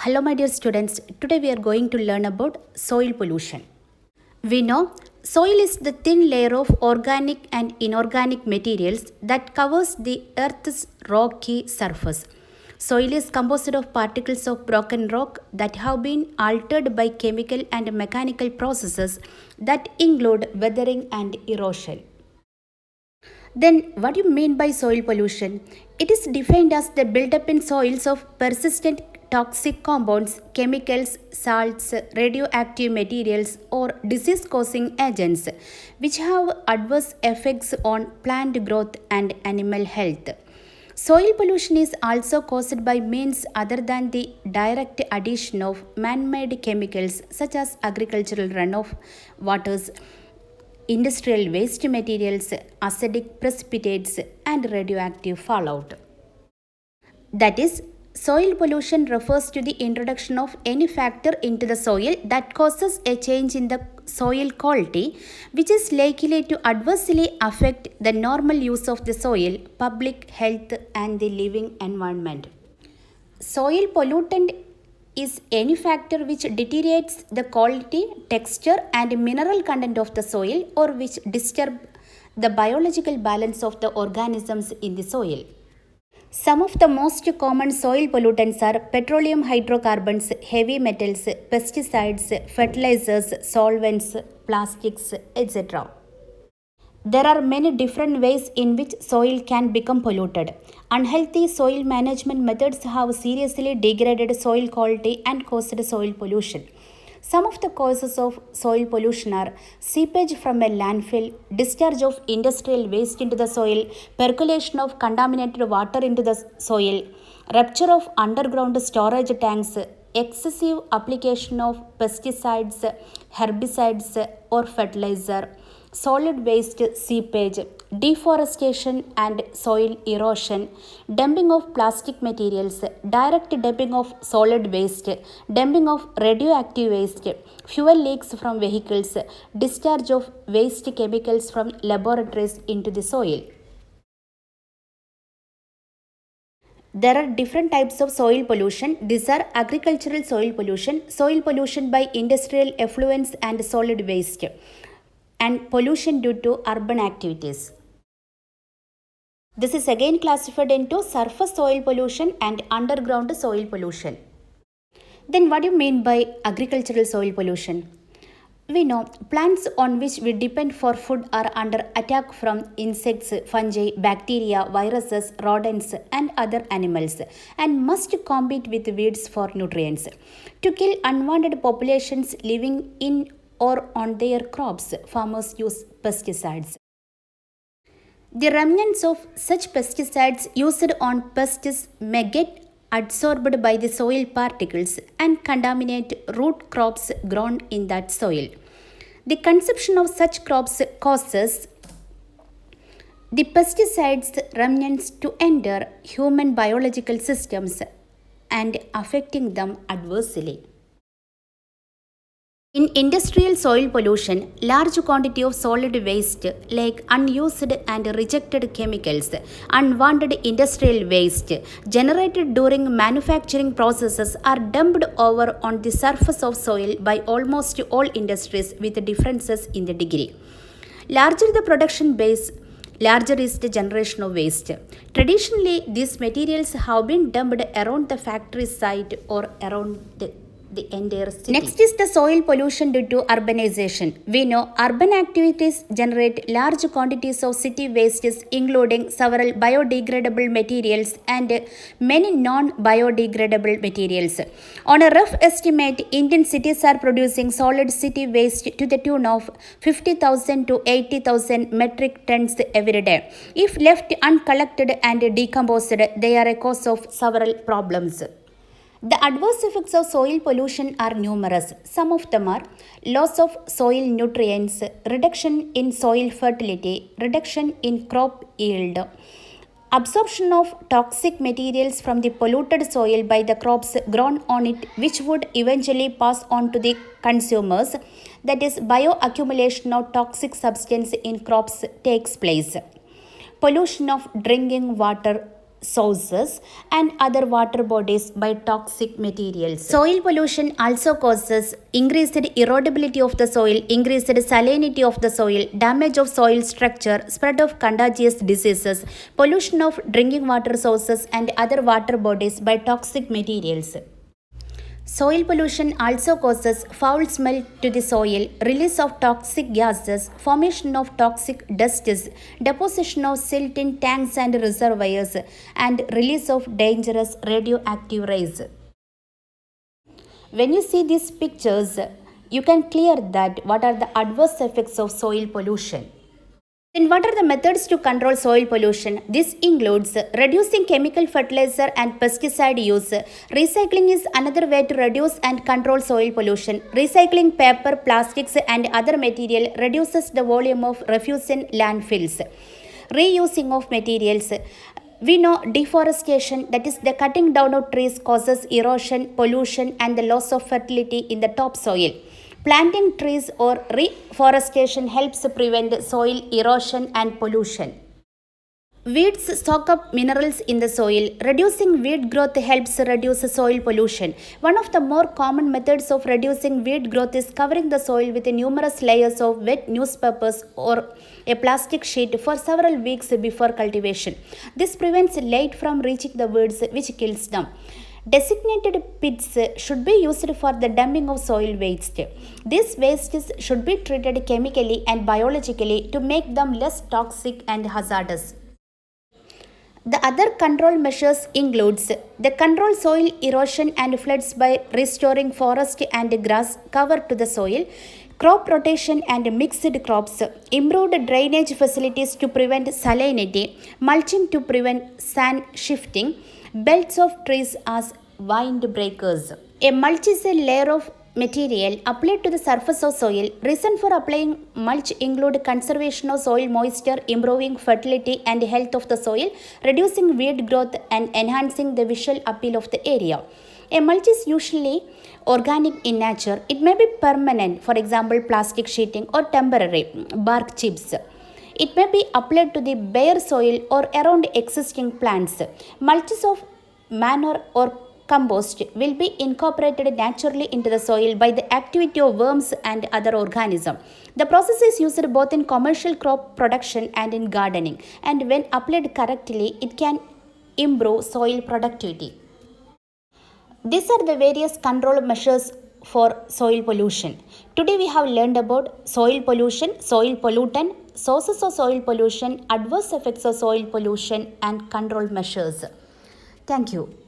Hello, my dear students. Today we are going to learn about soil pollution. We know soil is the thin layer of organic and inorganic materials that covers the earth's rocky surface. Soil is composed of particles of broken rock that have been altered by chemical and mechanical processes that include weathering and erosion. Then, what do you mean by soil pollution? It is defined as the buildup in soils of persistent toxic compounds, chemicals, salts, radioactive materials, or disease causing agents which have adverse effects on plant growth and animal health. Soil pollution is also caused by means other than the direct addition of man made chemicals such as agricultural runoff, waters, industrial waste materials, acidic precipitates, and radioactive fallout. That is, soil pollution refers to the introduction of any factor into the soil that causes a change in the soil quality, which is likely to adversely affect the normal use of the soil, public health, and the living environment. Soil pollutant is any factor which deteriorates the quality, texture, and mineral content of the soil or which disturb the biological balance of the organisms in the soil. Some of the most common soil pollutants are petroleum hydrocarbons, heavy metals, pesticides, fertilizers, solvents, plastics, etc. There are many different ways in which soil can become polluted. Unhealthy soil management methods have seriously degraded soil quality and caused soil pollution. Some of the causes of soil pollution are seepage from a landfill, discharge of industrial waste into the soil, percolation of contaminated water into the soil, rupture of underground storage tanks, excessive application of pesticides, herbicides, or fertilizer, solid waste seepage, deforestation and soil erosion, dumping of plastic materials, direct dumping of solid waste, dumping of radioactive waste, fuel leaks from vehicles, discharge of waste chemicals from laboratories into the soil. There are different types of soil pollution. These are agricultural soil pollution by industrial effluents and solid waste, and pollution due to urban activities. This is again classified into surface soil pollution and underground soil pollution. Then, what do you mean by agricultural soil pollution? We know plants on which we depend for food are under attack from insects, fungi, bacteria, viruses, rodents, and other animals and must compete with weeds for nutrients. To kill unwanted populations living in or on their crops, farmers use pesticides. The remnants of such pesticides used on pests may get absorbed by the soil particles and contaminate root crops grown in that soil. The consumption of such crops causes the pesticides remnants to enter human biological systems and affecting them adversely. In industrial soil pollution, large quantity of solid waste like unused and rejected chemicals, unwanted industrial waste generated during manufacturing processes are dumped over on the surface of soil by almost all industries with differences in the degree. Larger the production base, larger is the generation of waste. Traditionally, these materials have been dumped around the factory site or around the entire city. Next is the soil pollution due to urbanization. We know urban activities generate large quantities of city wastes, including several biodegradable materials and many non-biodegradable materials. On a rough estimate, Indian cities are producing solid city waste to the tune of 50,000 to 80,000 metric tons every day. If left uncollected and decomposed, they are a cause of several problems. The adverse effects of soil pollution are numerous. Some of them are loss of soil nutrients, reduction in soil fertility, reduction in crop yield, absorption of toxic materials from the polluted soil by the crops grown on it, which would eventually pass on to the consumers. That is, bioaccumulation of toxic substance in crops takes place. Pollution of drinking water sources and other water bodies by toxic materials. Soil pollution also causes increased erodibility of the soil, increased salinity of the soil, damage of soil structure, spread of contagious diseases, pollution of drinking water sources and other water bodies by toxic materials. Soil pollution also causes foul smell to the soil, release of toxic gases, formation of toxic dusts, deposition of silt in tanks and reservoirs, and release of dangerous radioactive rays. When you see these pictures, you can clear that what are the adverse effects of soil pollution. Then what are the methods to control soil pollution? This includes reducing chemical fertilizer and pesticide use. Recycling is another way to reduce and control soil pollution. Recycling paper, plastics and other material reduces the volume of refuse in landfills. Reusing of materials. We know deforestation, that is the cutting down of trees, causes erosion, pollution and the loss of fertility in the topsoil. Planting trees or reforestation helps prevent soil erosion and pollution. Weeds soak up minerals in the soil. Reducing weed growth helps reduce soil pollution. One of the more common methods of reducing weed growth is covering the soil with numerous layers of wet newspapers or a plastic sheet for several weeks before cultivation. This prevents light from reaching the weeds, which kills them. Designated pits should be used for the dumping of soil waste. These wastes should be treated chemically and biologically to make them less toxic and hazardous. The other control measures includes the control soil erosion and floods by restoring forest and grass cover to the soil, crop rotation and mixed crops, improved drainage facilities to prevent salinity, mulching to prevent sand shifting, belts of trees as windbreakers. A mulch is a layer of material applied to the surface of soil. Reason for applying mulch include conservation of soil moisture, improving fertility and health of the soil, reducing weed growth and enhancing the visual appeal of the area. A mulch is usually organic in nature. It may be permanent, for example plastic sheeting, or temporary, bark chips. It may be applied to the bare soil or around existing plants. Mulches of manure or compost will be incorporated naturally into the soil by the activity of worms and other organisms. The process is used both in commercial crop production and in gardening, and when applied correctly, it can improve soil productivity. These are the various control measures for soil pollution. Today we have learned about soil pollution, soil pollutant, sources of soil pollution, adverse effects of soil pollution and control measures. Thank you.